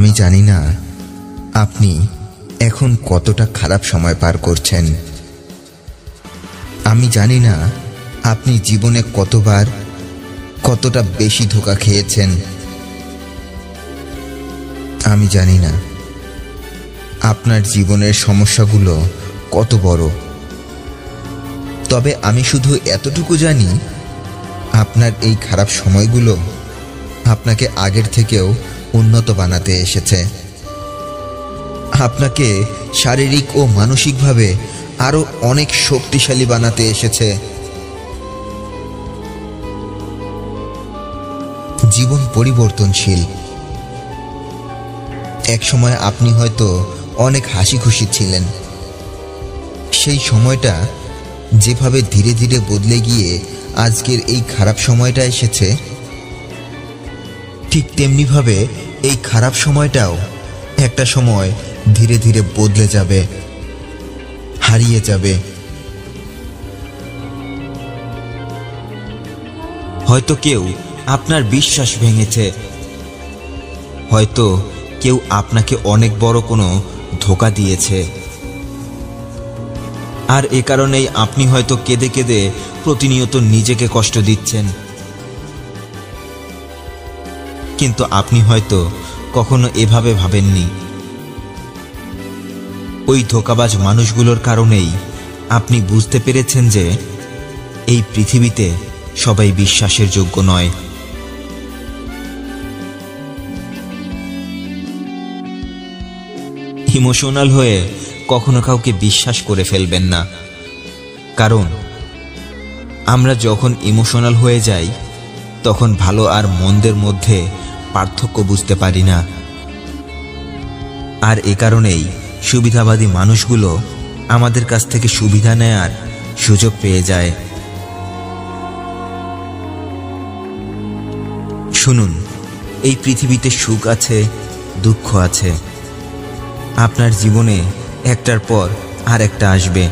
আমি জানি না আপনি এখন কতটা খারাপ সময় পার করছেন। আমি জানি না আপনি জীবনে কতবার কতটা বেশি ধোঁকা খেয়েছেন। আমি জানি না আপনার জীবনের সমস্যাগুলো কত বড়। তবে আমি শুধু এতটুকু জানি, আপনার এই খারাপ সময়গুলো আপনাকে আগের থেকেও উন্নত বানাতে এসেছে। আপনাকে শারীরিক ও মানসিকভাবে আরো অনেক শক্তিশালী বানাতে এসেছে। জীবন পরিবর্তনশীল। এক সময় আপনি হয়তো অনেক হাসি খুশি ছিলেন। সেই সময়টা যেভাবে ধীরে ধীরে বদলে গিয়ে আজকের এই খারাপ সময়টা এসেছে, ঠিক তেমনিভাবে এই খারাপ সময়টাও একটা সময় ধীরে ধীরে বদলে যাবে, হারিয়ে যাবে। হয়তো কেউ আপনার বিশ্বাস ভেঙেছে, হয়তো কেউ আপনাকে অনেক বড় কোনো ধোঁকা দিয়েছে, আর এ কারণেই আপনি হয়তো কেঁদে কেঁদে প্রতিনিয়ত নিজেকে কষ্ট দিচ্ছেন। কিন্তু আপনি হয়তো কখনো এভাবে ভাবেননি। ওই ধোঁকাবাজ মানুষগুলোর কারণেই আপনি বুঝতে পেরেছেন যে এই পৃথিবীতে সবাই বিশ্বাসের যোগ্য নয়। ইমোশনাল হয়ে কখনো কাউকে বিশ্বাস করে ফেলবেন না, কারণ আমরা যখন ইমোশনাল হয়ে যাই তখন ভালো আর মন্দের মধ্যে পার্থক্য বুঝতে পারি না। আর এ কারণেই সুবিধাবাদী মানুষগুলো আমাদের কাছ থেকে সুবিধা নেয়ার সুযোগ পেয়ে যায়। শুনুন, এই পৃথিবীতে সুখ আছে, দুঃখ আছে। আপনার জীবনে একটার পর আর একটা আসবে।